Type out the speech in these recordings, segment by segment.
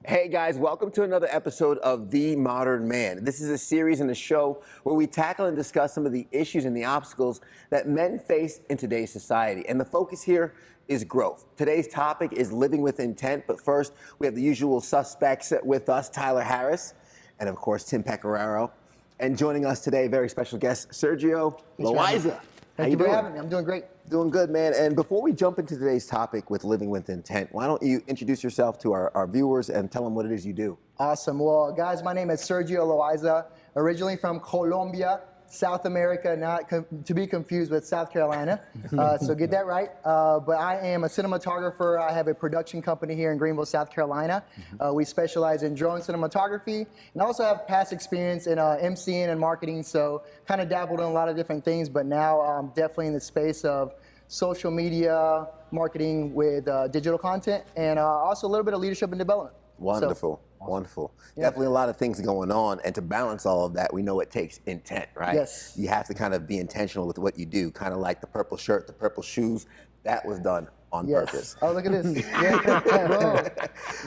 Hey guys, welcome to another episode of The Modern Man. This is a series and a show where we tackle and discuss some of the issues and the obstacles that men face in today's society. And the focus here is growth. Today's topic is living with intent, but first we have the usual suspects with us, Tyler Harris, and of course Tim Pecoraro. And joining us today, very special guest, Sergio Loaiza. Thank you for having me. I'm doing great. Doing good, man. And before we jump into today's topic with living with intent, why don't you introduce yourself to our viewers and tell them what it is you do? Awesome. Well, guys, my name is Sergio Loaiza, originally from Colombia, South America, not to be confused with South Carolina. So get that right. But I am a cinematographer. I have a production company here in Greenville, South Carolina. We specialize in drone cinematography and also have past experience in MCing and marketing. So kind of dabbled in a lot of different things, but now I'm definitely in the space of social media marketing with digital content and also a little bit of leadership and development. Wonderful. Wonderful. Yeah. Definitely a lot of things going on. And to balance all of that, we know it takes intent, right? Yes. You have to kind of be intentional with what you do, kind of like the purple shirt, the purple shoes. That was done on purpose. Oh, look at this. Yeah.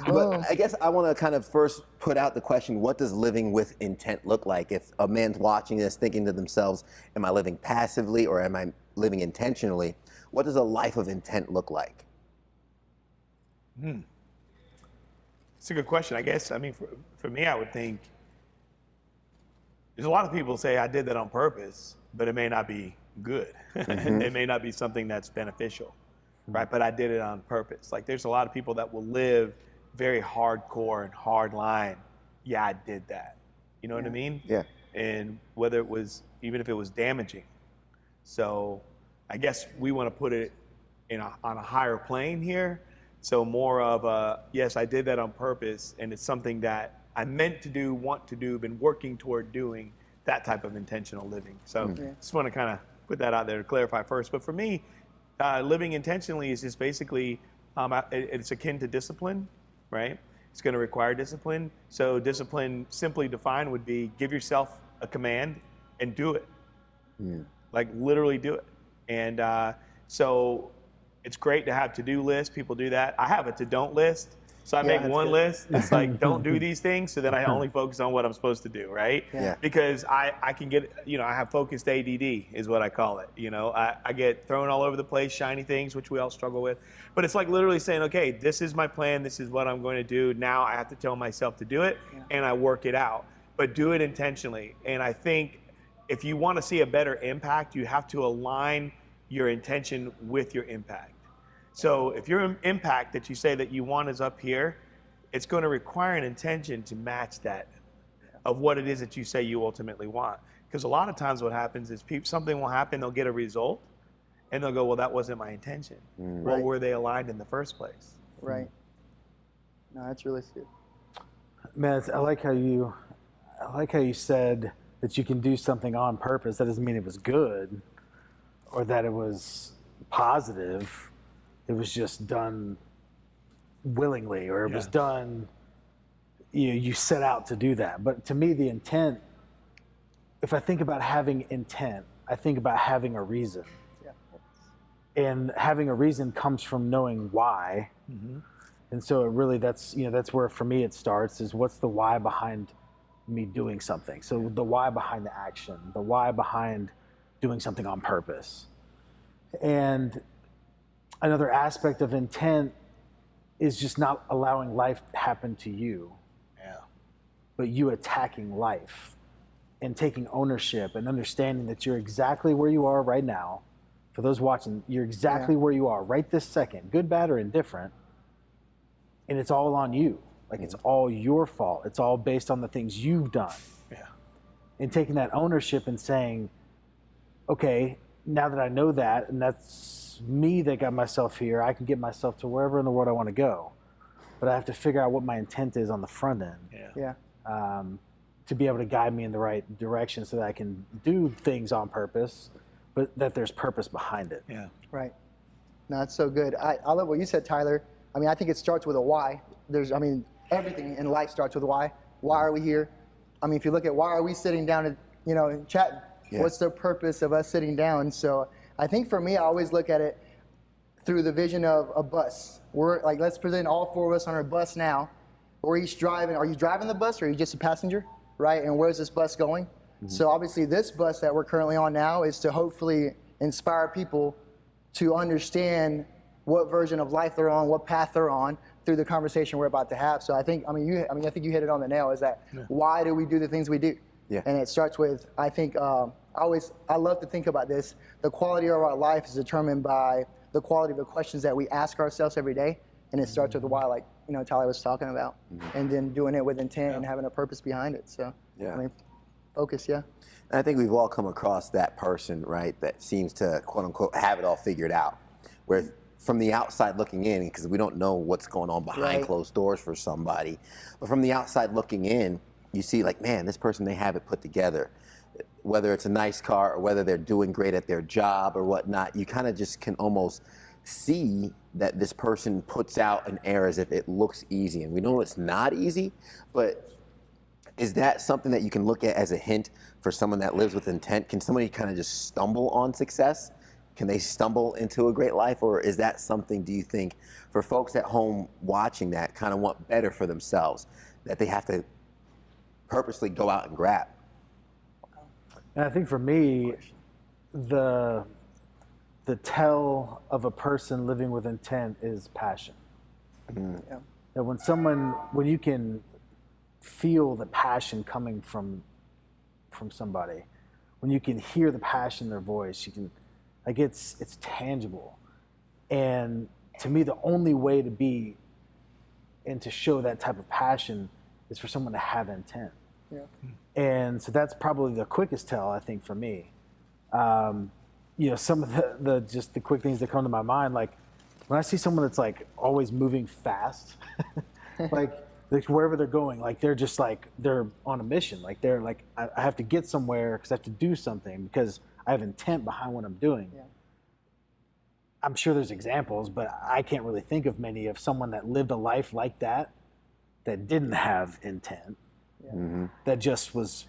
But I guess I want to kind of first put out the question, what does living with intent look like? If a man's watching this thinking to themselves, am I living passively or am I living intentionally? What does a life of intent look like? It's a good question. I guess, I mean, for me, I would think there's a lot of people say I did that on purpose, but it may not be good. It may not be something that's beneficial, right? But I did it on purpose. Like there's a lot of people that will live very hardcore and hard line. Yeah, I did that. You know what I mean? Yeah. And whether it was, even if it was damaging. So I guess we want to put it on a higher plane here. So more of a, yes, I did that on purpose, and it's something that I meant to do, want to do, been working toward doing, that type of intentional living. So just want to kind of put that out there to clarify first. But for me, living intentionally is just basically, it's akin to discipline, right? It's going to require discipline. So discipline, simply defined, would be give yourself a command and do it. Like literally do it. And so it's great to have to-do lists. People do that. I have a to-don't list. So I make one list. It's like, don't do these things. So then I only focus on what I'm supposed to do, right? Yeah. Because I can get, I have focused ADD is what I call it. I get thrown all over the place, shiny things, which we all struggle with. But it's like literally saying, okay, this is my plan. This is what I'm going to do. Now I have to tell myself to do it, and I work it out. But do it intentionally. And I think if you want to see a better impact, you have to align your intention with your impact. So if your impact that you say that you want is up here, it's going to require an intention to match that of what it is that you say you ultimately want. Because a lot of times what happens is something will happen, they'll get a result, and they'll go, well, that wasn't my intention. Well, were they aligned in the first place? Right. No, that's really good. Man, I like how you said that you can do something on purpose. That doesn't mean it was good or that it was positive. It was just done willingly, or it was done, you set out to do that. But to me, the intent, if I think about having intent, I think about having a reason. Yeah. And having a reason comes from knowing why. And so it really, that's where for me it starts, is what's the why behind me doing something. So the why behind the action, the why behind doing something on purpose. And another aspect of intent is just not allowing life to happen to you, but you attacking life and taking ownership and understanding that you're exactly where you are right now. For those watching, you're exactly where you are right this second, good, bad, or indifferent, and it's all on you. Like it's all your fault. It's all based on the things you've done. And taking that ownership and saying, okay, now that I know that, and that's me that got myself here, I can get myself to wherever in the world I want to go. But I have to figure out what my intent is on the front end. To be able to guide me in the right direction so that I can do things on purpose, but that there's purpose behind it. Right. No, that's so good. I love what you said, Tyler. I mean, I think it starts with a why. Everything in life starts with a why. Why are we here? I mean, if you look at why are we sitting down and chatting? What's the purpose of us sitting down? So I think for me, I always look at it through the vision of a bus. We're like, let's present all four of us on our bus now. We're each driving. Are you driving the bus or are you just a passenger, right? And where's this bus going? So obviously this bus that we're currently on now is to hopefully inspire people to understand what version of life they're on, what path they're on through the conversation we're about to have. So I think you hit it on the nail. Is that why do we do the things we do? Yeah. And it starts with, I think, I love to think about this. The quality of our life is determined by the quality of the questions that we ask ourselves every day. And it starts with the why, like, Tyler was talking about, and then doing it with intent and having a purpose behind it. So, focus, yeah. And I think we've all come across that person, right, that seems to, quote unquote, have it all figured out. Where from the outside looking in, because we don't know what's going on behind closed doors for somebody, but from the outside looking in, you see like, man, this person, they have it put together. Whether it's a nice car or whether they're doing great at their job or whatnot, you kind of just can almost see that this person puts out an air as if it looks easy. And we know it's not easy, but is that something that you can look at as a hint for someone that lives with intent? Can somebody kind of just stumble on success? Can they stumble into a great life? Or is that something, do you think, for folks at home watching that kind of want better for themselves, that they have to purposely go out and grab? And I think for me, the tell of a person living with intent is passion. Yeah. That when you can feel the passion coming from somebody, when you can hear the passion in their voice, you can, like, it's tangible. And to me, the only way to be and to show that type of passion is for someone to have intent. Yeah. And so that's probably the quickest tell, I think, for me. Some of the quick things that come to my mind, like when I see someone that's like always moving fast, like wherever they're going, like they're just like, they're on a mission. Like they're like, I have to get somewhere because I have to do something because I have intent behind what I'm doing. Yeah. I'm sure there's examples, but I can't really think of many of someone that lived a life like that didn't have intent. Yeah. That just was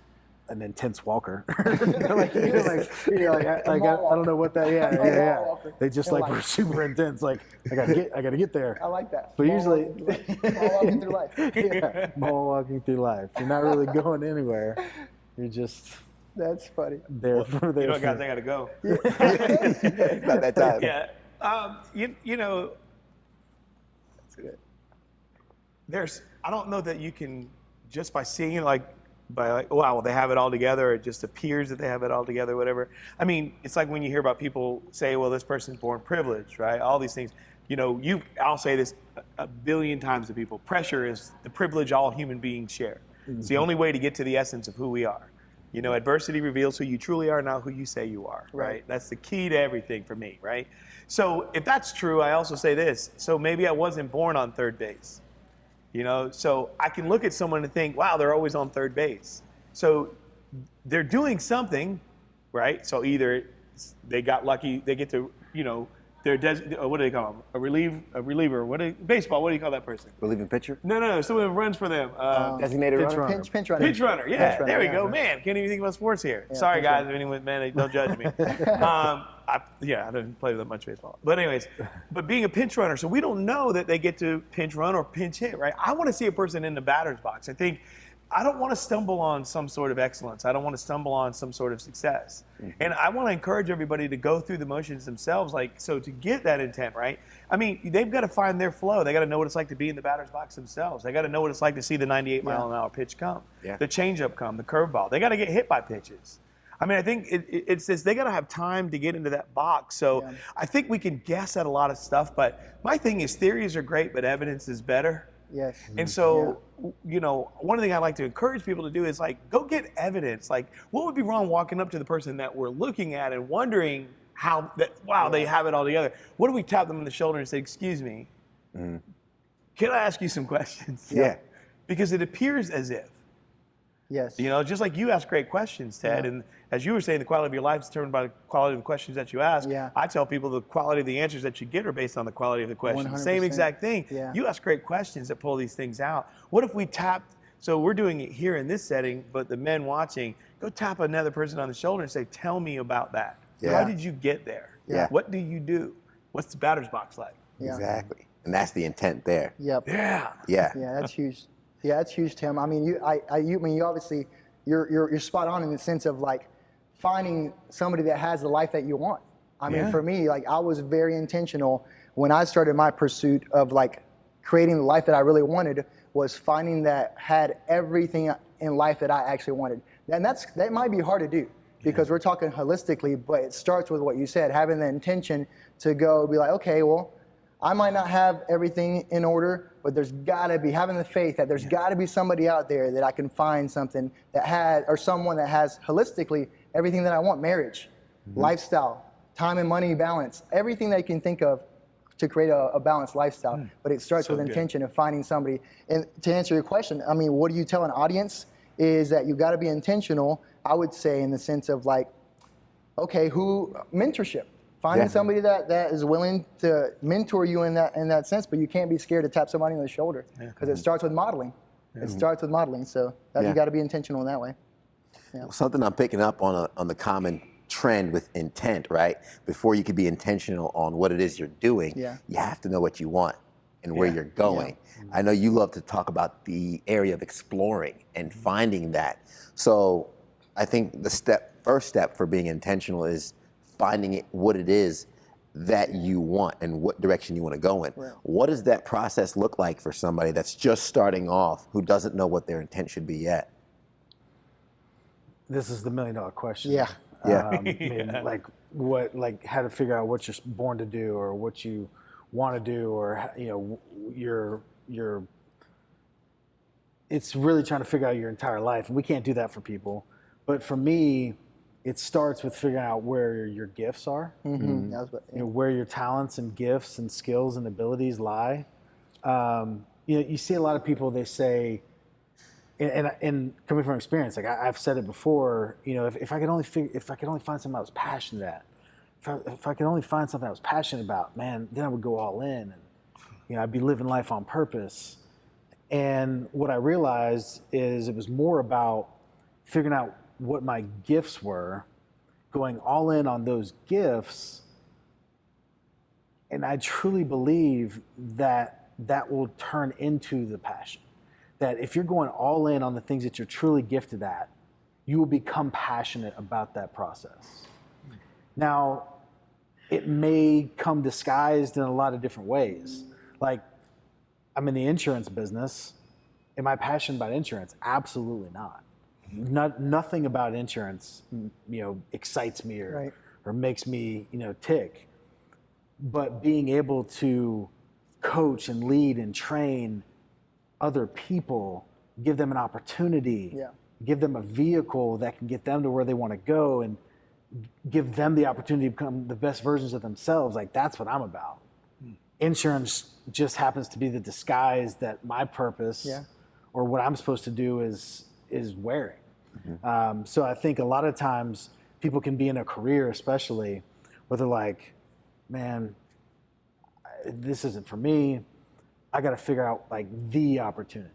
an intense walker. I don't know what that. Yeah. They just like were super intense. Like I gotta get there. I like that. But usually, While walking through life. yeah, while walking through life, you're not really going anywhere. You're just That's funny. there. Well, guys, I gotta go. It's not that time. Yeah. I don't know that you can, just by seeing it, wow, they have it all together, or it just appears that they have it all together, whatever. I mean, it's like when you hear about people say, well, this person's born privileged, right? All these things. I'll say this a billion times to people. Pressure is the privilege all human beings share. It's the only way to get to the essence of who we are. Adversity reveals who you truly are, not who you say you are, right? That's the key to everything for me, right? So if that's true, I also say this. So maybe I wasn't born on third base. So I can look at someone and think, wow, they're always on third base. So they're doing something, right? So either they got lucky, they get to, what do they call them? A reliever. Baseball, what do you call that person? Relieving pitcher? No, someone who runs for them. Designated runner? Pinch runner. Pitch runner, yeah. Pinch runner, There we yeah. go. Man, can't even think about sports here. Yeah, Sorry, pinch guys. runner. If anyone, man, don't judge me. I didn't play that much baseball. But anyways, being a pinch runner, so we don't know that they get to pinch run or pinch hit, right? I want to see a person in the batter's box. I don't want to stumble on some sort of excellence. I don't want to stumble on some sort of success. And I want to encourage everybody to go through the motions themselves, so to get that intent, right? I mean, they've got to find their flow. They got to know what it's like to be in the batter's box themselves. They got to know what it's like to see the 98-mile-an-hour pitch come, the changeup come, the curveball. They got to get hit by pitches. I mean, I think it's this, they got to have time to get into that box. So I think we can guess at a lot of stuff, but my thing is theories are great, but evidence is better. Yes. And so, one thing I like to encourage people to do is go get evidence. Like, what would be wrong walking up to the person that we're looking at and wondering they have it all together? What if we tap them on the shoulder and say, excuse me, can I ask you some questions? Yeah. Because it appears as if. Yes. Just like you ask great questions, Ted, and as you were saying, the quality of your life is determined by the quality of the questions that you ask. Yeah. I tell people the quality of the answers that you get are based on the quality of the questions. 100%. Same exact thing. Yeah. You ask great questions that pull these things out. What if we tapped, so we're doing it here in this setting, but the men watching, go tap another person on the shoulder and say, tell me about that. Yeah. How did you get there? Yeah. What do you do? What's the batter's box like? Yeah. Exactly. And that's the intent there. Yep. Yeah. Yeah. Yeah, that's huge. Yeah, that's huge, Tim. I mean, you obviously, you're spot on in the sense of like finding somebody that has the life that you want. I mean, for me, like I was very intentional when I started my pursuit of like creating the life that I really wanted, was finding that had everything in life that I actually wanted. And that might be hard to do because we're talking holistically, but it starts with what you said, having the intention to go be like, okay, well, I might not have everything in order, but there's gotta be, having the faith that there's gotta be somebody out there that I can find something that has, or someone that has holistically everything that I want: marriage, lifestyle, time and money balance, everything that you can think of to create a balanced lifestyle. But it starts with intention of finding somebody. And to answer your question, I mean, what do you tell an audience is that you gotta be intentional, I would say, in the sense of like, okay, mentorship. Finding somebody that is willing to mentor you in that sense, but you can't be scared to tap somebody on the shoulder because it starts with modeling. It starts with modeling, so you got to be intentional in that way. Something I'm picking up on the common trend with intent, right? Before you could be intentional on what it is you're doing, you have to know what you want and where you're going. I know you love to talk about the area of exploring and finding that. So I think the first step for being intentional is finding what it is that you want and what direction you want to go in. Right. What does that process look like for somebody that's just starting off, who doesn't know what their intent should be yet? This is the $1 million question. Yeah. I mean, like how to figure out what you're born to do, or what you want to do, or it's really trying to figure out your entire life. And we can't do that for people. But for me, it starts with figuring out where your gifts are, where your talents and gifts and skills and abilities lie. You see a lot of people, they say, and coming from experience, like I've said it before, if I could only find something I was passionate at, if I could only find something I was passionate about, man, then I would go all in, and I'd be living life on purpose. And what I realized is it was more about figuring out what my gifts were, going all in on those gifts. And I truly believe that will turn into the passion. That if you're going all in on the things that you're truly gifted at, you will become passionate about that process. Now, it may come disguised in a lot of different ways. Like, I'm in the insurance business. Am I passionate about insurance? Absolutely not. Nothing about insurance, excites me or makes me, tick. But being able to coach and lead and train other people, give them an opportunity, give them a vehicle that can get them to where they want to go, and give them the opportunity to become the best versions of themselves. Like, that's what I'm about. Insurance just happens to be the disguise that my purpose or what I'm supposed to do is wearing. So I think a lot of times people can be in a career, especially, where they're like, man, this isn't for me. I got to figure out like the opportunity,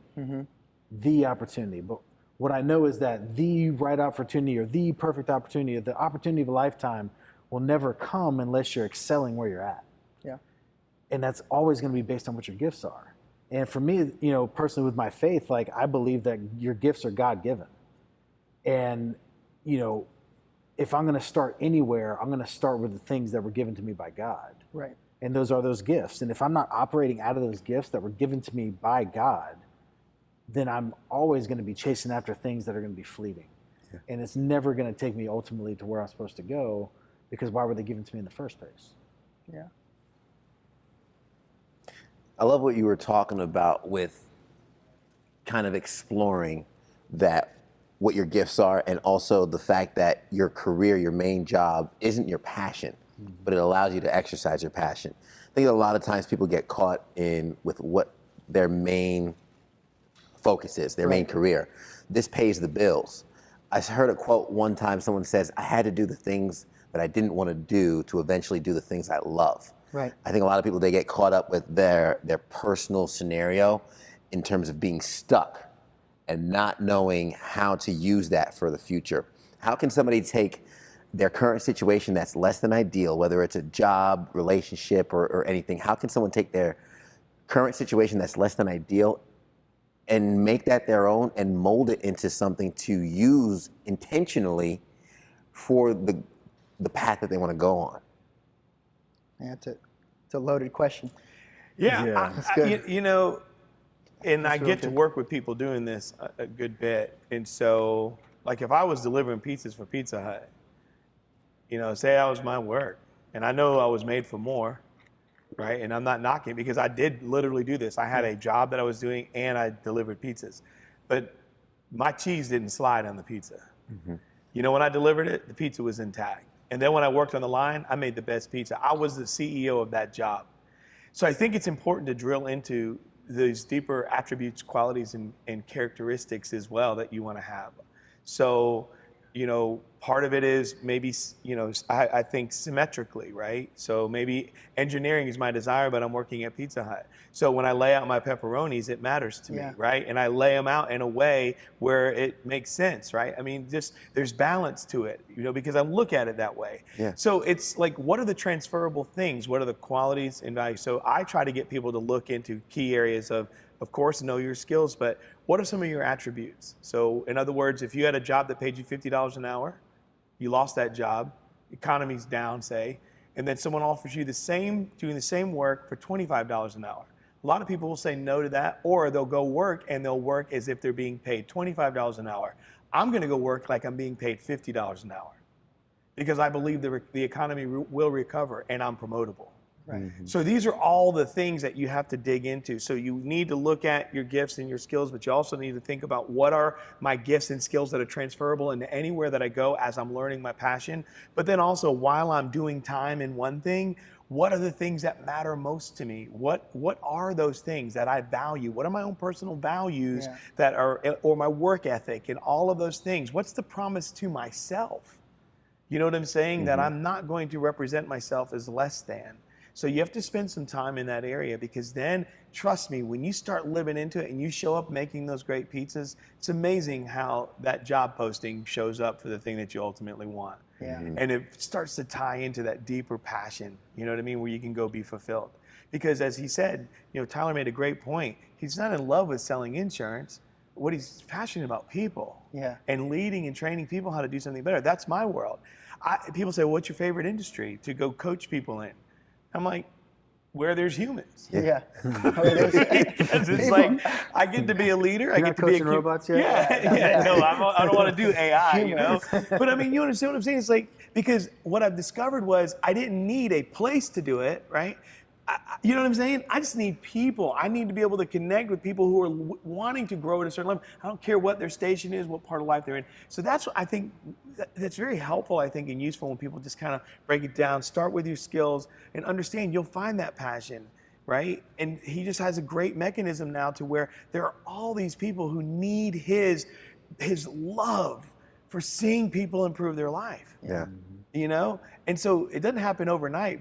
the opportunity. But what I know is that the right opportunity, or the perfect opportunity, or the opportunity of a lifetime will never come unless you're excelling where you're at. Yeah. And that's always going to be based on what your gifts are. And for me, personally with my faith, like I believe that your gifts are God-given. And, if I'm going to start anywhere, I'm going to start with the things that were given to me by God. Right. And those are those gifts. And if I'm not operating out of those gifts that were given to me by God, then I'm always going to be chasing after things that are going to be fleeting. Yeah. And it's never going to take me ultimately to where I'm supposed to go, because why were they given to me in the first place? Yeah. I love what you were talking about with kind of exploring what your gifts are, and also the fact that your career, your main job, isn't your passion, but it allows you to exercise your passion. I think a lot of times people get caught in with what their main focus is, their main career. This pays the bills. I heard a quote one time, someone says, I had to do the things that I didn't want to do to eventually do the things I love. Right. I think a lot of people, they get caught up with their personal scenario in terms of being stuck and not knowing how to use that for the future. How can somebody take their current situation that's less than ideal, whether it's a job, relationship, or anything? How can someone take their current situation that's less than ideal and make that their own and mold it into something to use intentionally for the path that they want to go on? Yeah, it's a loaded question. Yeah, Yeah. That's good. you know, and I real get to good. work with people doing this a good bit. And so, like, if I was delivering pizzas for Pizza Hut, you know, say that was my work, and I know I was made for more, right? And I'm not knocking, because I did literally do this. I had a job that I was doing, and I delivered pizzas. But my cheese didn't slide on the pizza. You know, when I delivered it, the pizza was intact. And then when I worked on the line, I made the best pizza. I was the CEO of that job. So I think it's important to drill into these deeper attributes, qualities, and characteristics as well that you want to have. So, you know, part of it is maybe, you know, I think symmetrically, right? So maybe engineering is my desire, but I'm working at Pizza Hut. So when I lay out my pepperonis, it matters to me, right? And I lay them out in a way where it makes sense, right? I mean, just there's balance to it, you know, because I look at it that way. Yeah. So it's like, what are the transferable things? What are the qualities and values? So I try to get people to look into key areas of course, know your skills, but what are some of your attributes? So in other words, if you had a job that paid you $50 an hour, you lost that job, economy's down, say, and then someone offers you doing the same work for $25 an hour. A lot of people will say no to that, or they'll go work and they'll work as if they're being paid $25 an hour. I'm gonna go work like I'm being paid $50 an hour, because I believe the economy will recover and I'm promotable. Right. So these are all the things that you have to dig into. So you need to look at your gifts and your skills, but you also need to think about, what are my gifts and skills that are transferable into anywhere that I go as I'm learning my passion. But then also, while I'm doing time in one thing, what are the things that matter most to me? What are those things that I value? What are my own personal values that are, or my work ethic and all of those things? What's the promise to myself? You know what I'm saying? That I'm not going to represent myself as less than. So you have to spend some time in that area, because then, trust me, when you start living into it and you show up making those great pizzas, it's amazing how that job posting shows up for the thing that you ultimately want. Yeah. And it starts to tie into that deeper passion, you know what I mean, where you can go be fulfilled. Because as he said, you know, Tyler made a great point. He's not in love with selling insurance. What he's passionate about, people. Yeah. And leading and training people how to do something better. That's my world. People say, well, what's your favorite industry to go coach people in? I'm like, where there's humans. Yeah. Because it's like, I get to be a leader. I get to be a robots yet? Yeah. No, I don't want to do AI, you know. But I mean, you understand what I'm saying? It's like, because what I've discovered was I didn't need a place to do it, right? You know what I'm saying? I just need people. I need to be able to connect with people who are wanting to grow at a certain level. I don't care what their station is, what part of life they're in. So that's what I think, that's very helpful, I think, and useful when people just kind of break it down. Start with your skills and understand you'll find that passion, right? And he just has a great mechanism now to where there are all these people who need his love for seeing people improve their life. Yeah. You know? And so it doesn't happen overnight,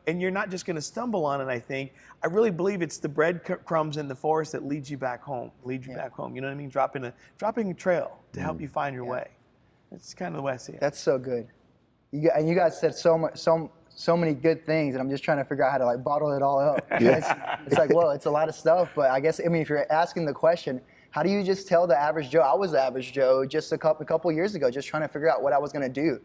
and you're not just going to stumble on it, I think. I really believe it's the breadcrumbs in the forest that leads you back home, back home. You know what I mean? Dropping a trail to help you find your way. That's kind of the way I see it. That's so good. You guys said so many good things, and I'm just trying to figure out how to like bottle it all up. It's like, well, it's a lot of stuff, but I guess, I mean, if you're asking the question, how do you just tell the average Joe? I was the average Joe just a couple years ago, just trying to figure out what I was going to do.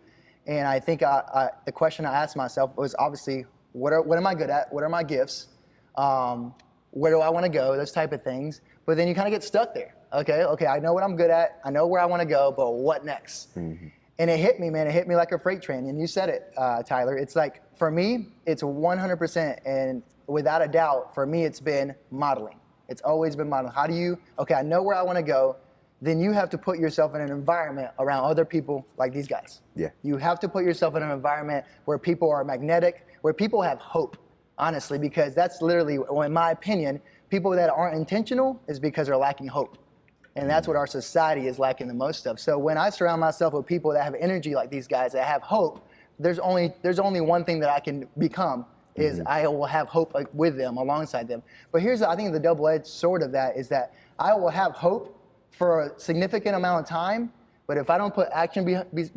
And I think the question I asked myself was obviously, what am I good at? What are my gifts? Where do I want to go? Those type of things. But then you kind of get stuck there. Okay, I know what I'm good at. I know where I want to go, but what next? Mm-hmm. And it hit me, man. It hit me like a freight train. And you said it, Tyler. It's like, for me, it's 100%. And without a doubt, for me, it's been modeling. It's always been modeling. How do you, I know where I want to go. Then you have to put yourself in an environment around other people like these guys. Yeah. You have to put yourself in an environment where people are magnetic, where people have hope, honestly, because that's literally, in my opinion, people that aren't intentional is because they're lacking hope. And that's what our society is lacking the most of. So when I surround myself with people that have energy like these guys, that have hope, there's only one thing that I can become, is I will have hope with them, alongside them. But here's, I think, the double-edged sword of that is that I will have hope for a significant amount of time, but if I don't put action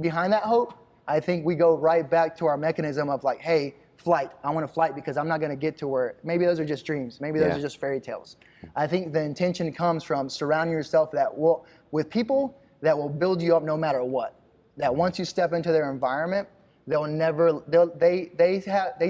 behind that hope, I think we go right back to our mechanism of like, hey, flight. I want to flight because I'm not going to get to where, maybe those are just dreams. Maybe those are just fairy tales. I think the intention comes from surrounding yourself with people that will build you up no matter what. That once you step into their environment, they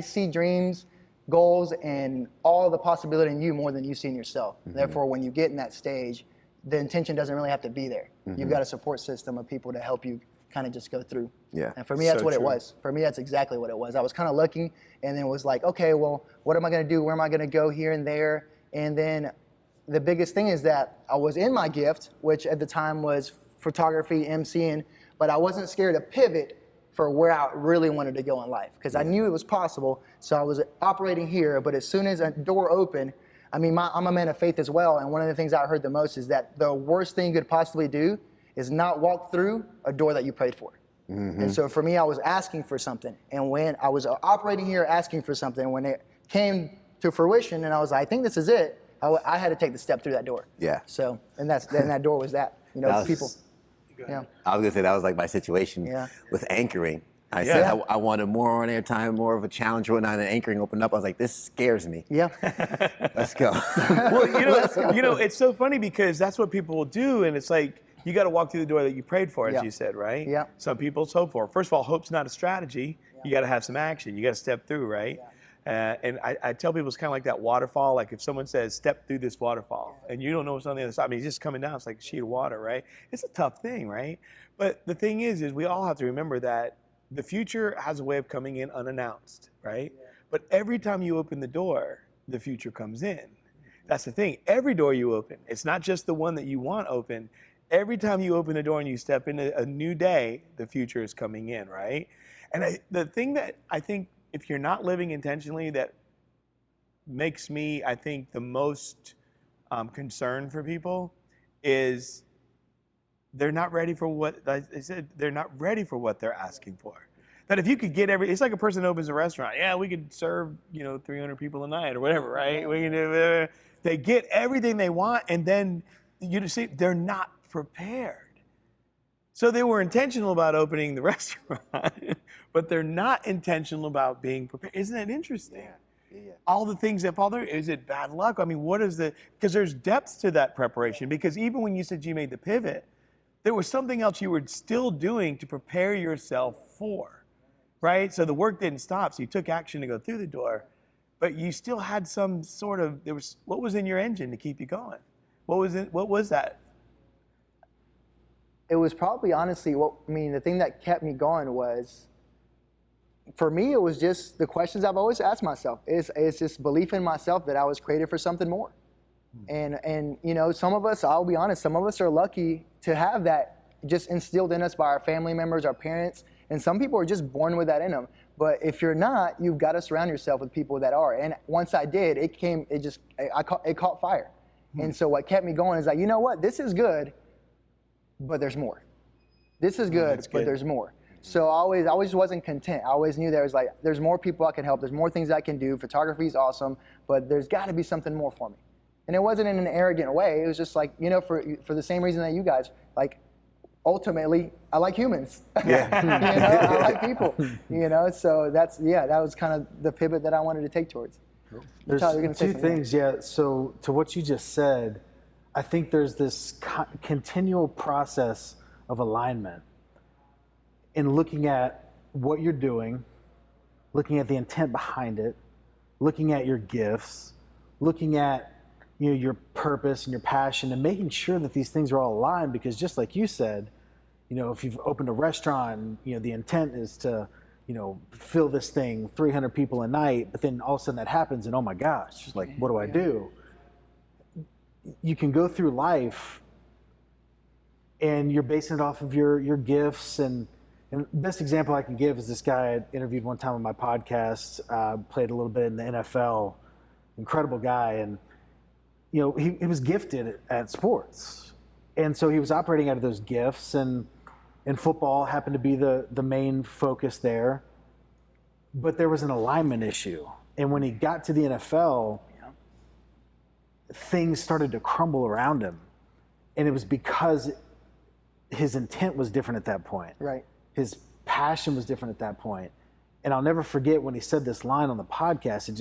see dreams, goals, and all the possibility in you more than you see in yourself. Therefore, when you get in that stage, the intention doesn't really have to be there. You've got a support system of people to help you kind of just go through. Yeah. And for me, that's So what it true. was. For me, that's exactly what it was. I was kind of looking and then was like, okay, well, what am I going to do? Where am I going to go here and there? And then the biggest thing is that I was in my gift, which at the time was photography, MCing, but I wasn't scared to pivot for where I really wanted to go in life because I knew it was possible. So I was operating here, but as soon as a door opened, I mean, I'm a man of faith as well, and one of the things I heard the most is that the worst thing you could possibly do is not walk through a door that you prayed for. And so for me, I was asking for something, and when I was operating here asking for something, when it came to fruition, and I was like, I think this is it, I had to take the step through that door. Yeah. So, and that door was that, That was- people. Yeah. I was gonna say that was like my situation with anchoring. I said I wanted more on airtime, more of a challenge or whatnot, and anchoring opened up. I was like, this scares me. Yeah. Let's go. Well, you know, it's so funny because that's what people will do, and it's like you got to walk through the door that you prayed for, as you said, right? Yeah. Some people's hope for. First of all, hope's not a strategy. You got to have some action. You got to step through, right? And I tell people it's kind of like that waterfall. Like if someone says, step through this waterfall, and you don't know what's on the other side. I mean, it's just coming down. It's like a sheet of water, right? It's a tough thing, right? But the thing is we all have to remember that the future has a way of coming in unannounced, right? But every time you open the door, the future comes in. That's the thing. Every door you open, it's not just the one that you want open. Every time you open the door and you step into a new day, the future is coming in, right? And the thing that I think, if you're not living intentionally, that makes me, I think, the most concerned for people is they're not ready for what I said. They're not ready for what they're asking for. That if you could get it's like a person that opens a restaurant. Yeah, we could serve 300 people a night or whatever, right? We can do. They get everything they want, and then you see they're not prepared. So they were intentional about opening the restaurant, but they're not intentional about being prepared. Isn't that interesting? Yeah. All the things that fall through, is it bad luck? I mean, because there's depth to that preparation, because even when you said you made the pivot, there was something else you were still doing to prepare yourself for, right? So the work didn't stop, so you took action to go through the door, but you still had some sort of, what was in your engine to keep you going? What was that? It was probably honestly the thing that kept me going was, for me, it was just the questions I've always asked myself. It's just belief in myself that I was created for something more. And some of us, I'll be honest, some of us are lucky to have that just instilled in us by our family members, our parents, and some people are just born with that in them. But if you're not, you've got to surround yourself with people that are. And once I did, it caught fire. And so what kept me going is like, you know what, this is good, but there's more. This is good, but there's more. So I always wasn't content. I always knew there's more people I can help. There's more things I can do. Photography is awesome, but there's got to be something more for me. And it wasn't in an arrogant way. It was just like, for the same reason that you guys, like, ultimately, I like humans. Yeah. I like people. So that was kind of the pivot that I wanted to take towards. There's two things, So to what you just said, I think there's this continual process of alignment in looking at what you're doing, looking at the intent behind it, looking at your gifts, looking at your purpose and your passion, and making sure that these things are all aligned. Because just like you said, if you've opened a restaurant, the intent is to fill this thing 300 people a night, but then all of a sudden that happens, and oh my gosh, like, what do I do? You can go through life and you're basing it off of your gifts. And the best example I can give is this guy I interviewed one time on my podcast, played a little bit in the NFL, incredible guy. And, he was gifted at sports. And so he was operating out of those gifts, and football happened to be the main focus there. But there was an alignment issue. And when he got to the NFL, things started to crumble around him. And it was because his intent was different at that point. Right. His passion was different at that point. And I'll never forget when he said this line on the podcast, it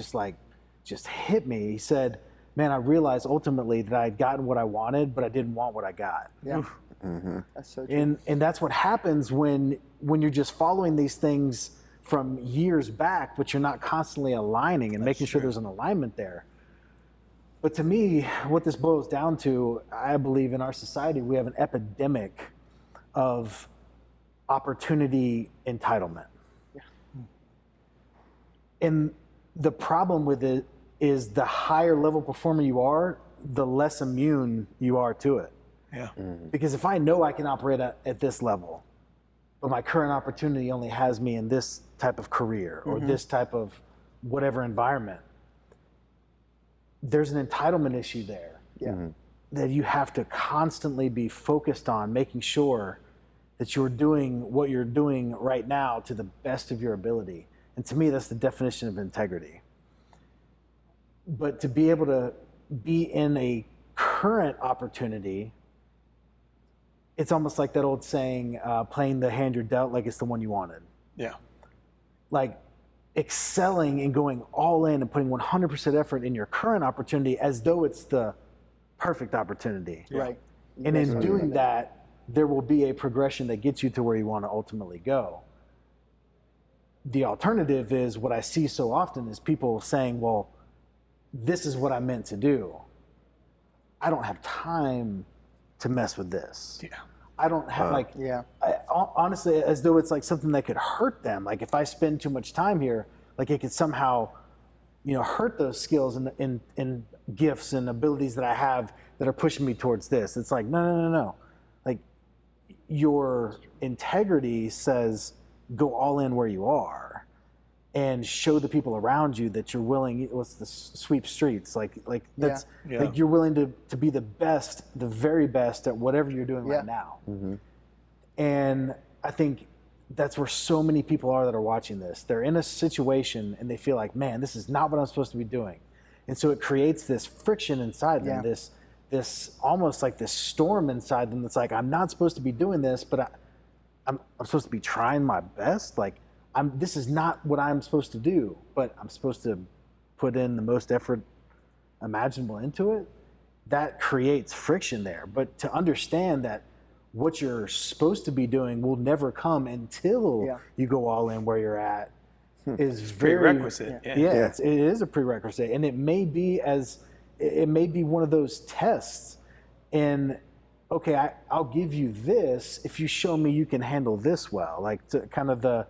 just hit me. He said, man, I realized ultimately that I had gotten what I wanted, but I didn't want what I got. Yeah. That's so true. And that's what happens when you're just following these things from years back, but you're not constantly aligning and making sure there's an alignment there. But to me, what this boils down to, I believe in our society, we have an epidemic of opportunity entitlement. Yeah. And the problem with it is the higher level performer you are, the less immune you are to it. Yeah. Because if I know I can operate at this level, but my current opportunity only has me in this type of career or this type of whatever environment, there's an entitlement issue there that you have to constantly be focused on, making sure that you're doing what you're doing right now to the best of your ability. And to me, that's the definition of integrity. But to be able to be in a current opportunity, it's almost like that old saying, playing the hand you're dealt like it's the one you wanted. Yeah. Like excelling and going all in and putting 100% effort in your current opportunity as though it's the perfect opportunity. Right. And in doing that, there will be a progression that gets you to where you want to ultimately go. The alternative is what I see so often is people saying, well, this is what I'm meant to do. I don't have time to mess with this. Yeah. I don't have honestly, as though it's like something that could hurt them. Like if I spend too much time here, like it could somehow, hurt those skills and gifts and abilities that I have that are pushing me towards this. It's like, no. Like your integrity says, go all in where you are and show the people around you that you're willing, what's the sweep streets, like that's like you're willing to be the best, the very best at whatever you're doing right now. And I think that's where so many people are that are watching this. They're in a situation and they feel like, man, this is not what I'm supposed to be doing. And so it creates this friction inside them, this almost like this storm inside them that's like, I'm not supposed to be doing this, but I'm supposed to be trying my best. Like this is not what I'm supposed to do, but I'm supposed to put in the most effort imaginable into it. That creates friction there. But to understand that what you're supposed to be doing will never come until you go all in where you're at is very prerequisite. It is a prerequisite, and it may be one of those tests. And okay, I'll give you this if you show me you can handle this well. Like to kind of the,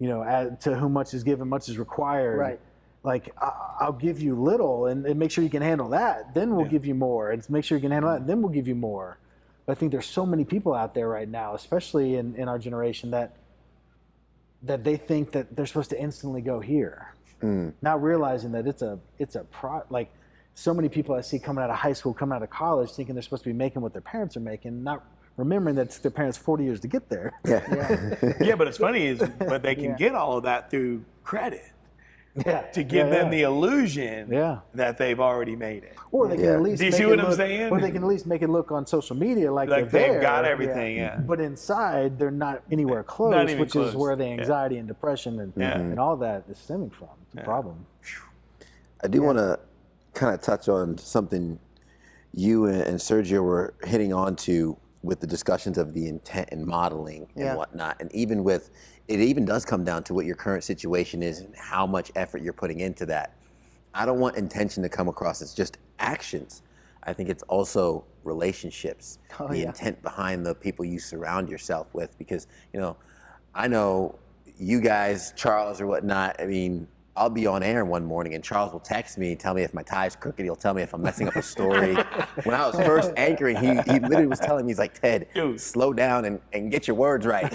to whom much is given, much is required. Right. Like I'll give you little and make sure you can handle that. Then we'll give you more. And make sure you can handle that. And then we'll give you more. But I think there's so many people out there right now, especially in our generation, that they think that they're supposed to instantly go here, not realizing that like so many people I see coming out of high school, coming out of college, thinking they're supposed to be making what their parents are making, not remembering that it took their parents 40 years to get there. Yeah, but it's funny but they can get all of that through credit. To give them the illusion that they've already made it. Or they can at least do you see what I'm saying? Or they can at least make it look on social media like they've there. got everything. But inside, they're not anywhere close, which is where the anxiety and depression and all that is stemming from. It's a problem. I do want to kind of touch on something you and Sergio were hitting on to with the discussions of the intent and modeling and whatnot. And it even does come down to what your current situation is and how much effort you're putting into that. I don't want intention to come across as just actions. I think it's also relationships, the intent behind the people you surround yourself with. Because, I know you guys, Charles or whatnot, I mean, I'll be on air one morning and Charles will text me, tell me if my tie's crooked. He'll tell me if I'm messing up a story. When I was first anchoring, he literally was telling me, he's like, Ted, slow down and get your words right.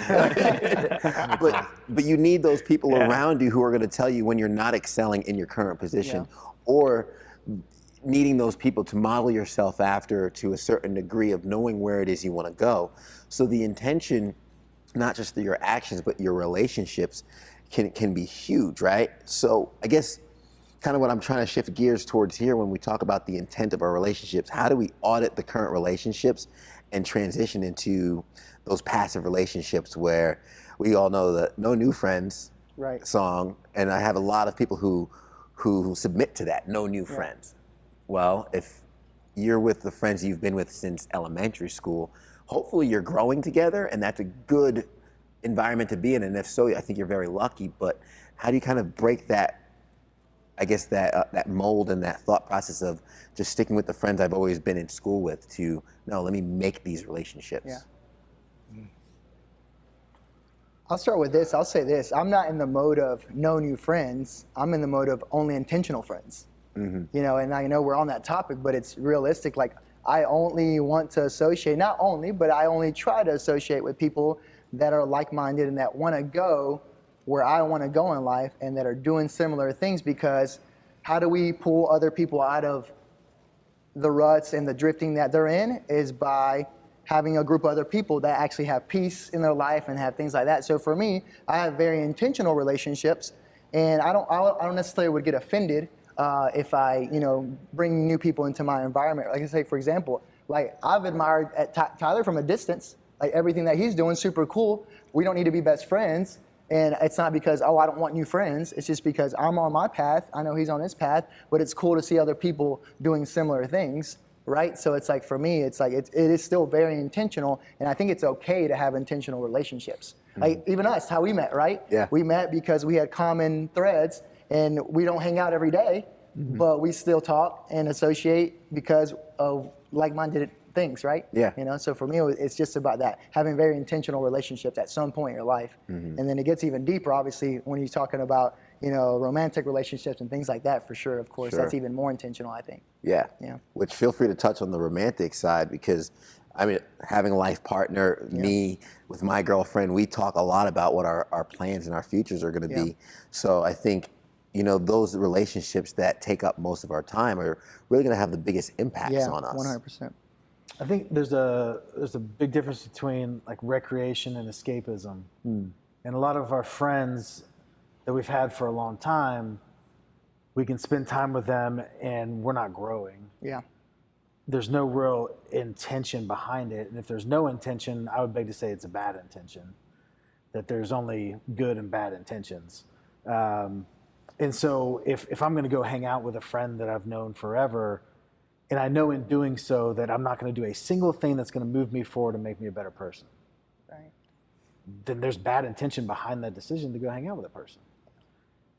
but you need those people around you who are going to tell you when you're not excelling in your current position, or needing those people to model yourself after to a certain degree of knowing where it is you want to go. So the intention, not just through your actions, but your relationships, can be huge, right? So I guess kind of what I'm trying to shift gears towards here when we talk about the intent of our relationships, how do we audit the current relationships and transition into those passive relationships where we all know that no new friends, Right. song, and I have a lot of people who submit to that. No new friends. Well, if you're with the friends you've been with since elementary school, hopefully you're growing together, and that's a good environment to be in. And if so, I think you're very lucky. But how do you kind of break that? I guess that mold and that thought process of just sticking with the friends I've always been in school with to, no, let me make these relationships. Yeah. I'll start with this. I'll say this. I'm not in the mode of no new friends. I'm in the mode of only intentional friends. You know, and I know we're on that topic, but it's realistic. Like, I only want to associate, not only, but I only try to associate with people that are like-minded and that want to go where I want to go in life and that are doing similar things, because how do we pull other people out of the ruts and the drifting that they're in is by having a group of other people that actually have peace in their life and have things like that. So for me, I have very intentional relationships, and I don't necessarily would get offended if I, bring new people into my environment. Like I say, for example, like I've admired Tyler from a distance, like everything that he's doing, super cool. We don't need to be best friends. And it's not because, I don't want new friends. It's just because I'm on my path. I know he's on his path, but it's cool to see other people doing similar things, right? So it's like, for me, it's like, it is still very intentional. And I think it's okay to have intentional relationships. Like even us, how we met, right? Yeah. We met because we had common threads, and we don't hang out every day, but we still talk and associate because of like-minded things, right? Yeah. So for me, it's just about that, having very intentional relationships at some point in your life. And then it gets even deeper, obviously, when you're talking about, romantic relationships and things like that, for sure, of course. Sure. That's even more intentional, I think. Yeah. Yeah. Which, feel free to touch on the romantic side, because I mean, having a life partner, me with my girlfriend, we talk a lot about what our plans and our futures are going to be. So I think, those relationships that take up most of our time are really going to have the biggest impacts on us. 100%. I think there's a big difference between like recreation and escapism. And a lot of our friends that we've had for a long time, we can spend time with them and we're not growing. Yeah. There's no real intention behind it. And if there's no intention, I would beg to say it's a bad intention, that there's only good and bad intentions. And so if I'm going to go hang out with a friend that I've known forever, and I know in doing so that I'm not going to do a single thing that's going to move me forward and make me a better person, Right. then there's bad intention behind that decision to go hang out with a person.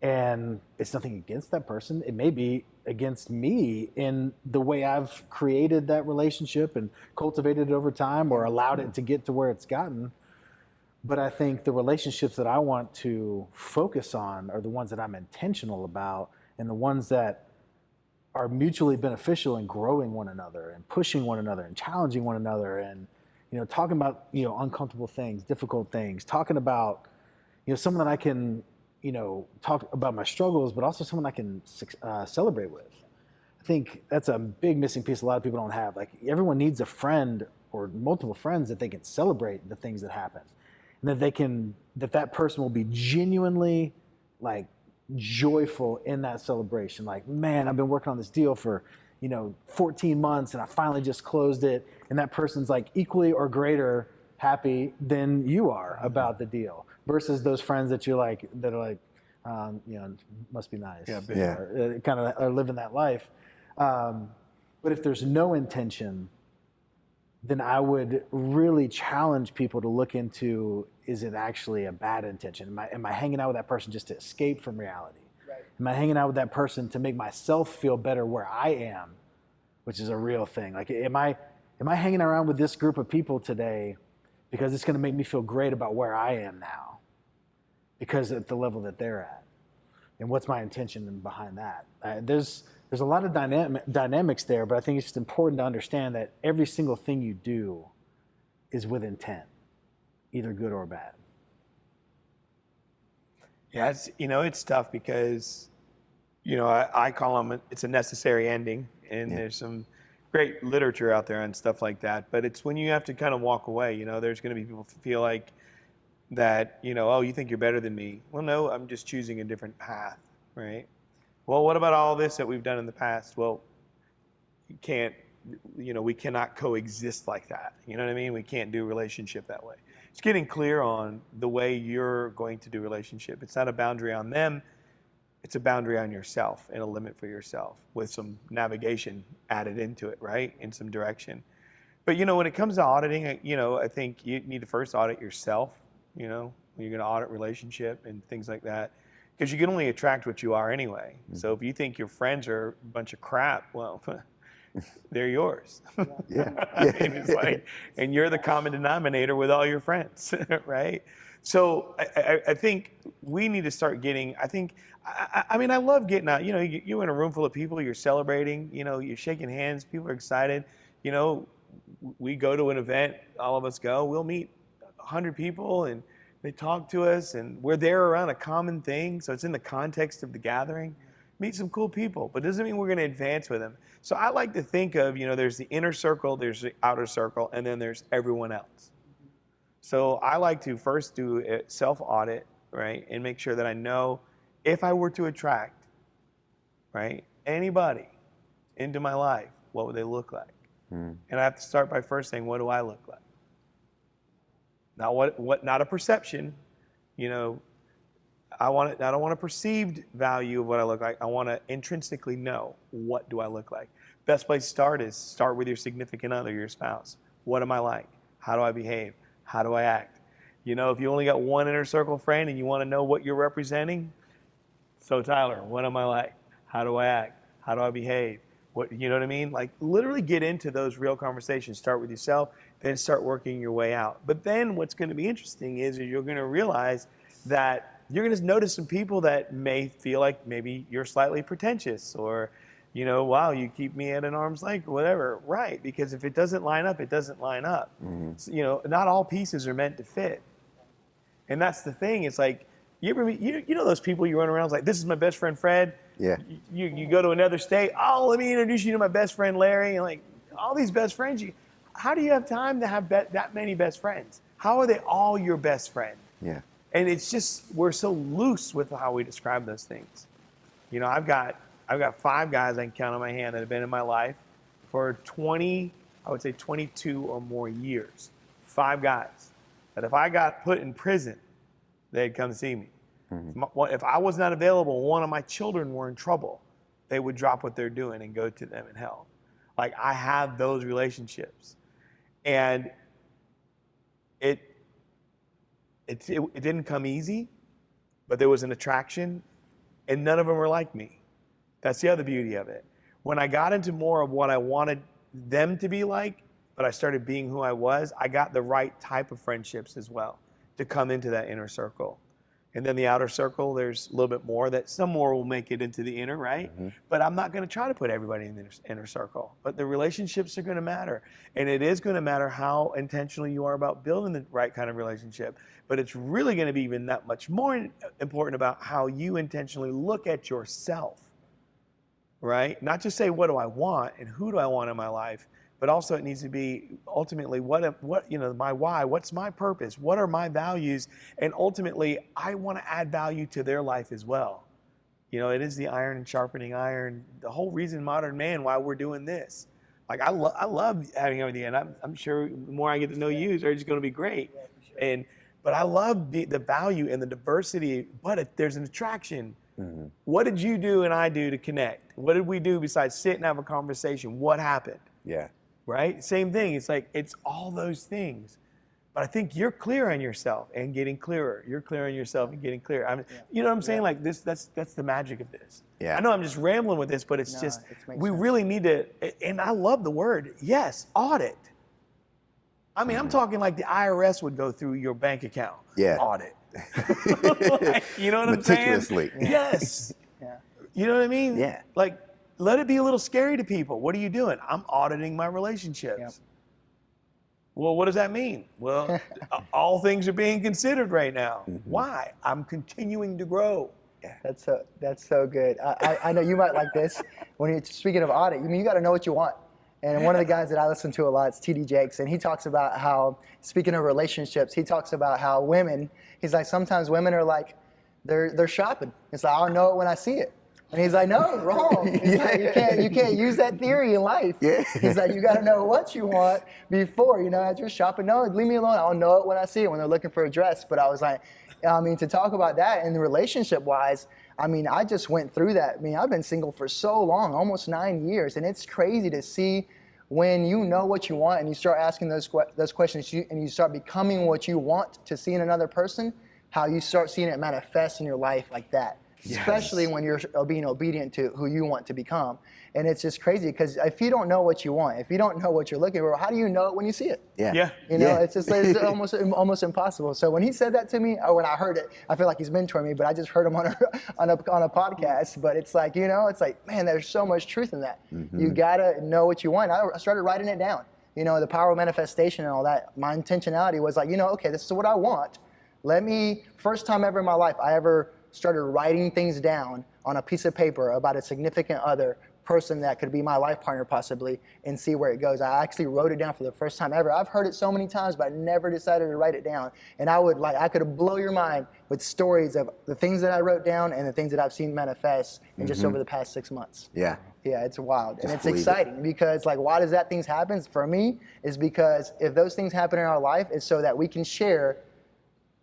And it's nothing against that person. It may be against me in the way I've created that relationship and cultivated it over time or allowed it to get to where it's gotten. But I think the relationships that I want to focus on are the ones that I'm intentional about, and the ones that are mutually beneficial in growing one another and pushing one another and challenging one another, and talking about uncomfortable things, difficult things, talking about someone that I can talk about my struggles, but also someone I can celebrate with. I think that's a big missing piece a lot of people don't have. Like, everyone needs a friend or multiple friends that they can celebrate the things that happen, and that person will be genuinely like joyful in that celebration. Like, man, I've been working on this deal for 14 months and I finally just closed it, and that person's like equally or greater happy than you are about the deal, versus those friends that you're like, that are like, must be nice. Or, kind of are living that life. But if there's no intention, then I would really challenge people to look into, is it actually a bad intention? Am I hanging out with that person just to escape from reality? Right. Am I hanging out with that person to make myself feel better where I am, which is a real thing? Like, am I hanging around with this group of people today because it's going to make me feel great about where I am now, because at the level that they're at? And what's my intention behind that? There's a lot of dynamics there, but I think it's just important to understand that every single thing you do is with intent, either good or bad. Yeah, it's tough because, I call them, it's a necessary ending, and there's some great literature out there and stuff like that. But it's when you have to kind of walk away. There's going to be people who feel like that, oh, you think you're better than me. Well, no, I'm just choosing a different path, right? Well, what about all this that we've done in the past? Well, you can't, we cannot coexist like that. You know what I mean? We can't do a relationship that way. It's getting clear on the way you're going to do relationship. It's not a boundary on them. It's a boundary on yourself and a limit for yourself with some navigation added into it, right? In some direction. But, when it comes to auditing, I think you need to first audit yourself, when you're going to audit relationship and things like that. Because you can only attract what you are anyway. Mm-hmm. So if you think your friends are a bunch of crap, well, they're yours. Yeah. It's like, and you're the common denominator with all your friends, right? So I think we need to start getting, I love getting out, you're in a room full of people, you're celebrating, you're shaking hands, people are excited. We go to an event, all of us go, we'll meet 100 people and they talk to us and we're there around a common thing. So it's in the context of the gathering. Meet some cool people, but it doesn't mean we're going to advance with them. So I like to think of, there's the inner circle, there's the outer circle, and then there's everyone else. So I like to first do a self-audit, right, and make sure that I know if I were to attract, right, anybody into my life, what would they look like? And I have to start by first saying, what do I look like? Not a perception, I don't want a perceived value of what I look like. I want to intrinsically know, what do I look like? Best place to start is start with your significant other, your spouse. What am I like? How do I behave? How do I act? If you only got one inner circle friend and you want to know what you're representing, so Tyler, what am I like? How do I act? How do I behave? You know what I mean? Like literally get into those real conversations. Start with yourself, then start working your way out. But then what's going to be interesting is you're going to realize that you're going to notice some people that may feel like maybe you're slightly pretentious or, wow, you keep me at an arm's length or whatever. Right, because if it doesn't line up, it doesn't line up. Mm-hmm. So, not all pieces are meant to fit. And that's the thing. It's like, you know those people you run around like, this is my best friend Fred. Yeah. You go to another state, oh, let me introduce you to my best friend Larry. And like all these best friends, how do you have time to have that many best friends? How are they all your best friend? Yeah. And it's just, we're so loose with how we describe those things. I've got 5 guys I can count on my hand that have been in my life for 22 or more years. 5 guys that if I got put in prison, they'd come see me. Mm-hmm. If I was not available, one of my children were in trouble, they would drop what they're doing and go to them and help. Like I have those relationships. And it didn't come easy, but there was an attraction, and none of them were like me. That's the other beauty of it. When I got into more of what I wanted them to be like, but I started being who I was, I got the right type of friendships as well to come into that inner circle. And then the outer circle, there's a little bit more that some more will make it into the inner, right? Mm-hmm. But I'm not going to try to put everybody in the inner circle. But the relationships are going to matter. And it is going to matter how intentional you are about building the right kind of relationship. But it's really going to be even that much more important about how you intentionally look at yourself, right? Not just say, what do I want and who do I want in my life? But also it needs to be ultimately my why, what's my purpose, what are my values, and ultimately I want to add value to their life as well. It is the iron and sharpening iron, the whole reason modern man why we're doing this. Like I love having with you, and I'm sure the more I get to know you, it's just going to be great. Yeah, sure. But I love the value and the diversity, but there's an attraction. Mm-hmm. What did you do and I do to connect? What did we do besides sit and have a conversation? What happened? Yeah. Right? Same thing. It's like, it's all those things. But I think you're clear on yourself and getting clearer. You're clear on yourself and getting clearer. I mean, you know what I'm saying? Like this, that's the magic of this. Yeah. I know I'm just rambling with this, but we sense. Really need to, and I love the word, yes, audit. I mean, I'm talking like the IRS would go through your bank account. Yeah. Audit. Like, you know what I'm saying? Meticulously. Yes. Yeah. You know what I mean? Yeah. Like, let it be a little scary to people. What are you doing? I'm auditing my relationships. Yep. Well, what does that mean? Well, all things are being considered right now. Mm-hmm. Why? I'm continuing to grow. Yeah. That's so good. I know you might like this. When you're speaking of audit, you got to know what you want. And one of the guys that I listen to a lot is TD Jakes, and he talks about how, speaking of relationships, he talks about how women, he's like, sometimes women are like, they're shopping. It's like, I'll know it when I see it. And he's like, no, it's wrong. He's like, you can't use that theory in life. Yeah. He's like, you got to know what you want before, as you're shopping. No, leave me alone. I'll know it when I see it, when they're looking for a dress. But I was like, to talk about that and relationship-wise, I just went through that. I've been single for so long, almost 9 years. And it's crazy to see when you know what you want and you start asking those questions and you start becoming what you want to see in another person, how you start seeing it manifest in your life like that. Yes. Especially when you're being obedient to who you want to become. And it's just crazy because if you don't know what you want, if you don't know what you're looking for, how do you know it when you see it? Yeah. It's almost impossible. So when he said that to me, or when I heard it, I feel like he's mentoring me, but I just heard him on a podcast. But it's like, it's like, man, there's so much truth in that. Mm-hmm. You gotta know what you want. I started writing it down. The power of manifestation and all that. My intentionality was like, okay, this is what I want. First time ever in my life, I ever started writing things down on a piece of paper about a significant other person that could be my life partner possibly and see where it goes. I actually wrote it down for the first time ever. I've heard it so many times, but I never decided to write it down. And I could blow your mind with stories of the things that I wrote down and the things that I've seen manifest in just over the past 6 months. Yeah. Yeah, it's wild. And it's exciting because why does that things happen? For me, is because if those things happen in our life, it's so that we can share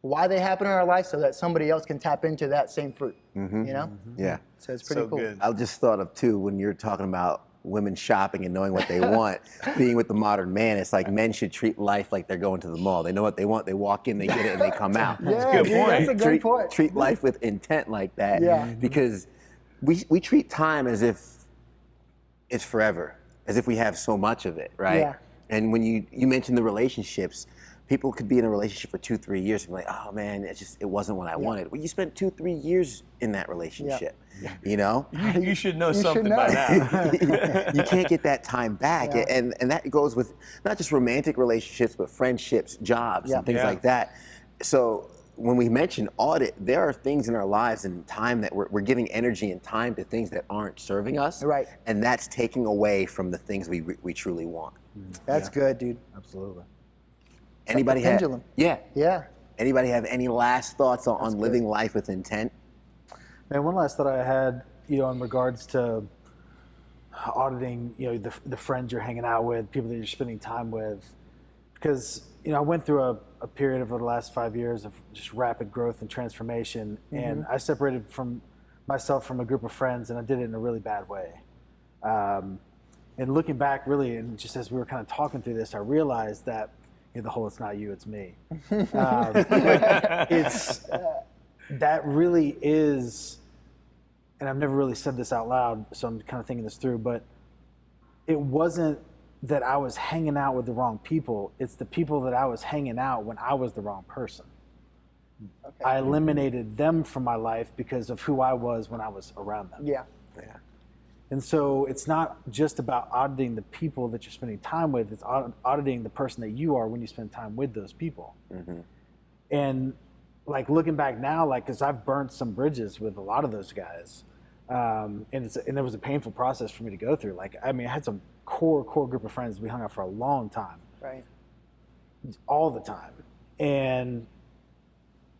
why they happen in our life so that somebody else can tap into that same fruit, Yeah. So it's pretty cool. Good. I just thought of, too, when you're talking about women shopping and knowing what they want, being with the modern man, it's like men should treat life like they're going to the mall. They know what they want, they walk in, they get it, and they come out. Yeah, that's a good point. Treat life with intent like that because we treat time as if it's forever, as if we have so much of it, right? Yeah. And when you mentioned the relationships, people could be in a relationship for 2-3 years and be like, oh man, it wasn't what I wanted. Well, you spent 2-3 years in that relationship, You should know something by now. You can't get that time back. Yeah. And that goes with not just romantic relationships, but friendships, jobs, and things like that. So when we mention audit, there are things in our lives and time that we're giving energy and time to things that aren't serving us. Right. And that's taking away from the things we truly want. That's good, dude. Absolutely. Anybody like have? pendulum. Yeah. Anybody have any last thoughts on living life with intent? Man, one last thought I had, in regards to auditing, the friends you're hanging out with, people that you're spending time with, because I went through a period over the last 5 years of just rapid growth and transformation, and I separated from myself from a group of friends, and I did it in a really bad way. And looking back, really, and just as we were kind of talking through this, I realized that the whole "it's not you, it's me." That really is, and I've never really said this out loud, so I'm kind of thinking this through. But it wasn't that I was hanging out with the wrong people; it's the people that I was hanging out when I was the wrong person. Okay. I eliminated them from my life because of who I was when I was around them. Yeah. And so it's not just about auditing the people that you're spending time with, it's auditing the person that you are when you spend time with those people. And looking back now, because I've burnt some bridges with a lot of those guys. And it was a painful process for me to go through. I had some core group of friends. We hung out for a long time. Right. All the time. And,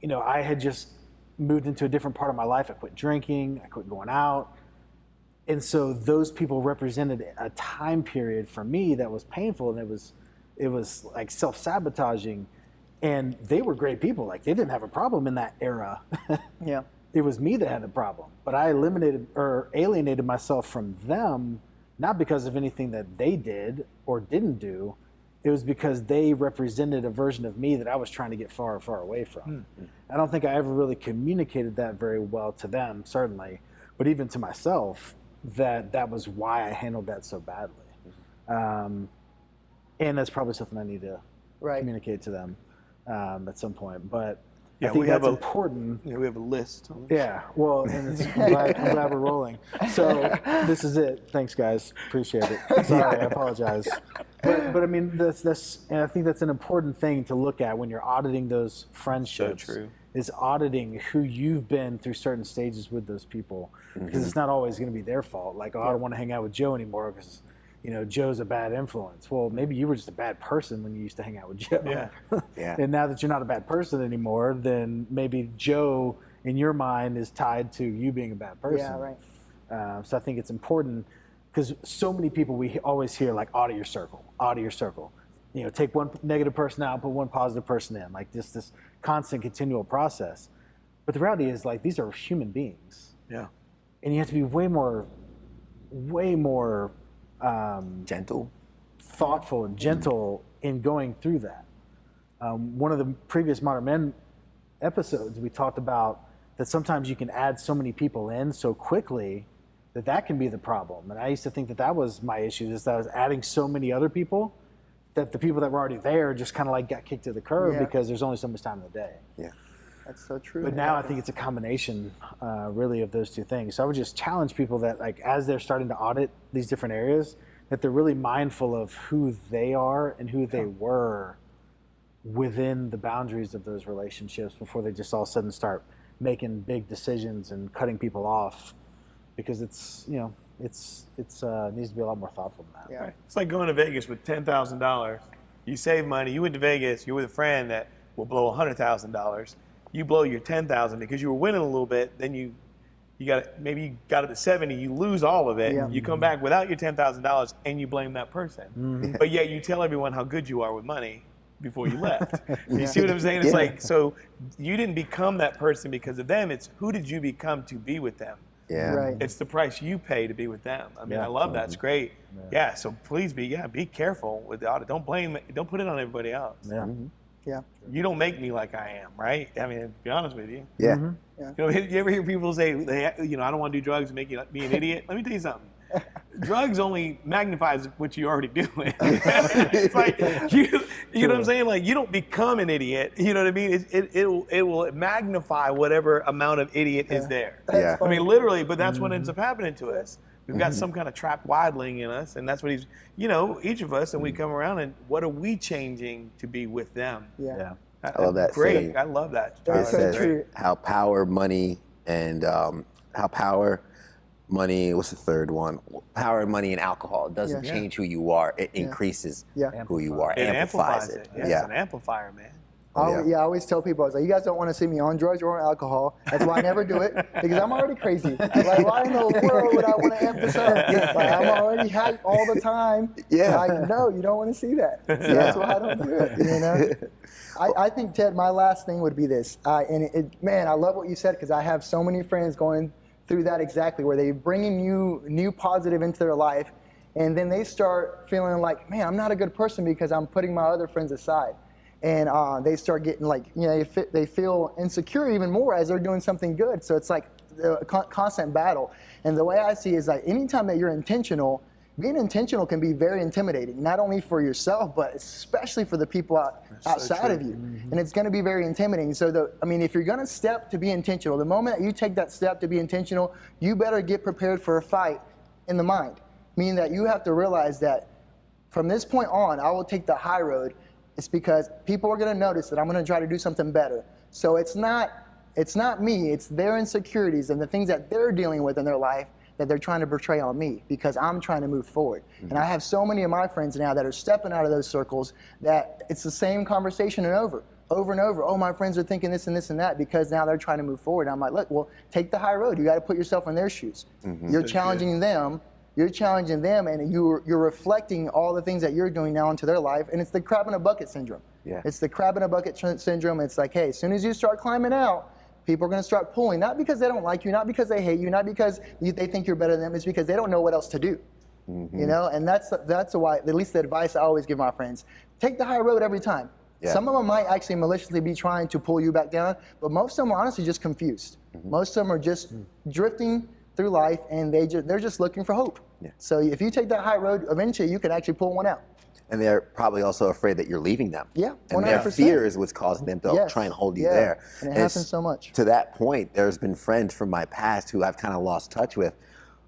I had just moved into a different part of my life. I quit drinking, I quit going out. And so those people represented a time period for me that was painful, and it was like self-sabotaging, and they were great people. They didn't have a problem in that era. Yeah. It was me that had the problem, but I eliminated or alienated myself from them, not because of anything that they did or didn't do. It was because they represented a version of me that I was trying to get far, far away from. I don't think I ever really communicated that very well to them, certainly, but even to myself, that was why I handled that so badly. And that's probably something I need to communicate to them at some point. But I think that's important. We have a list. Yeah, well, and I'm glad we're rolling. So this is it. Thanks, guys. Appreciate it. Sorry, I apologize. But I mean, that's and I think that's an important thing to look at when you're auditing those friendships. So true. Is auditing who you've been through certain stages with those people, because it's not always going to be their fault. I don't want to hang out with Joe anymore because Joe's a bad influence. Well, maybe you were just a bad person when you used to hang out with Joe. Yeah. And now that you're not a bad person anymore, then maybe Joe in your mind is tied to you being a bad person. Yeah, right. So I think it's important because so many people, we always hear like audit your circle, audit your circle. You know, take one negative person out, put one positive person in, like just this constant continual process. But the reality is like these are human beings. Yeah. And you have to be way more Gentle. thoughtful and gentle in going through that. One of the previous Modern Men episodes, we talked about that sometimes you can add so many people in so quickly that can be the problem. And I used to think that was my issue, is that I was adding so many other people that the people that were already there just kind of like got kicked to the curb because there's only so much time in the day. Yeah. That's so true. But now I think it's a combination, really, of those two things. So I would just challenge people that, like, as they're starting to audit these different areas, that they're really mindful of who they are and who they were within the boundaries of those relationships before they just all of a sudden start making big decisions and cutting people off, because it's, you know, it's needs to be a lot more thoughtful than that. Yeah. Right. It's like going to Vegas with $10,000. You save money. You went to Vegas. You're with a friend that will blow $100,000. You blow your $10,000 because you were winning a little bit. Then you maybe you got it to 70. You lose all of it. Yeah. You come back without your $10,000 and you blame that person. Mm-hmm. But yet you tell everyone how good you are with money before you left. You see what I'm saying? It's like, so you didn't become that person because of them. It's who did you become to be with them? Yeah. Right. It's the price you pay to be with them. I mean, Yeah. I love that. It's great. Yeah. So please be careful with the audit. Don't put it on everybody else. Yeah. Yeah. You don't make me like I am, right? I mean, to be honest with you. Yeah. Yeah. You know, you ever hear people say, I don't want to do drugs and make you be an idiot? Let me tell you something. Drugs only magnifies what you're already doing. It's like, you know what I'm saying? Like, you don't become an idiot. You know what I mean? It will magnify whatever amount of idiot is there. Yeah. I mean, literally, but that's what ends up happening to us. We've got some kind of trapped wildling in us, and that's what he's, each of us, and we come around, and what are we changing to be with them? Yeah. I love that Great. saying. I love that. It That's so says true. how power, money, and money, what's the third one? Power, money, and alcohol. It doesn't Yeah. change who you are. It increases Yeah. who you are. It amplifies it. Yeah, Yeah. It's an amplifier, man. I always tell people, I was like, you guys don't want to see me on drugs or on alcohol. That's why I never do it, because I'm already crazy. Like, why in the world would I want to amp this up? Like, I'm already hyped all the time. Yeah. Like, no, you don't want to see that. So that's why I don't do it, I think, Ted, my last thing would be this. Man, I love what you said, because I have so many friends going through that exactly, where they're bringing new positive into their life, and then they start feeling like, man, I'm not a good person because I'm putting my other friends aside. And they start getting like, they feel insecure even more as they're doing something good. So it's like a constant battle. And the way I see it is like, anytime that you're intentional, being intentional can be very intimidating, not only for yourself, but especially for the people outside of you. And it's going to be very intimidating. So if you're going to step to be intentional, the moment that you take that step to be intentional, you better get prepared for a fight in the mind. Meaning that you have to realize that from this point on, I will take the high road. It's because people are going to notice that I'm going to try to do something better. So it's not me, it's their insecurities and the things that they're dealing with in their life that they're trying to portray on me, because I'm trying to move forward. And I have so many of my friends now that are stepping out of those circles that it's the same conversation and over and over. Oh, my friends are thinking this and this and that, because now they're trying to move forward. And I'm like, look, well, take the high road. You got to put yourself in their shoes. You're challenging them. You're challenging them, and you're reflecting all the things that you're doing now into their life, and it's the crab in a bucket syndrome. Yeah. It's the crab in a bucket syndrome. It's like, hey, as soon as you start climbing out, people are going to start pulling, not because they don't like you, not because they hate you, not because they think you're better than them. It's because they don't know what else to do. And that's why, at least the advice I always give my friends: take the high road every time. Yeah. Some of them might actually maliciously be trying to pull you back down, but most of them are honestly just confused. Most of them are just drifting through life, and they're just looking for hope. Yeah. So if you take that high road, eventually you can actually pull one out. And they're probably also afraid that you're leaving them. Yeah, And their 100%. fear is what's causing them to try and hold you there. And it happens so much. To that point, there's been friends from my past who I've kind of lost touch with,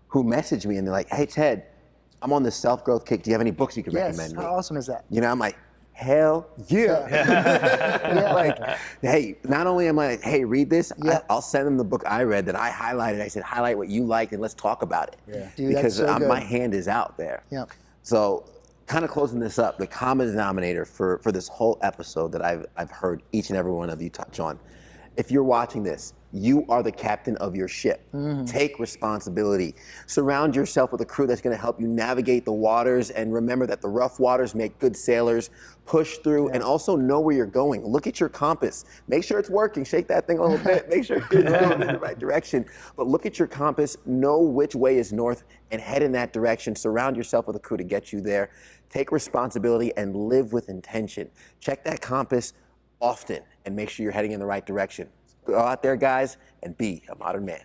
who message me and they're like, hey, Ted, I'm on this self-growth kick. Do you have any books you can recommend me? How awesome is that? I'm like, hell yeah. Like, hey, not only am I like, hey, read this, I'll send them the book I read that I highlighted. I said, highlight what you like and let's talk about it. Yeah. Dude, because that's so good. my hand is out there. Yeah. So kind of closing this up, the common denominator for this whole episode that I've heard each and every one of you touch on if you're watching this, you are the captain of your ship. Take responsibility. Surround yourself with a crew that's going to help you navigate the waters, and remember that the rough waters make good sailors. Push through and also know where you're going. Look at your compass. Make sure it's working. Shake that thing a little bit. Make sure it's going in the right direction. But look at your compass. Know which way is north and head in that direction. Surround yourself with a crew to get you there. Take responsibility and live with intention. Check that compass often and make sure you're heading in the right direction. Go out there, guys, and be a modern man.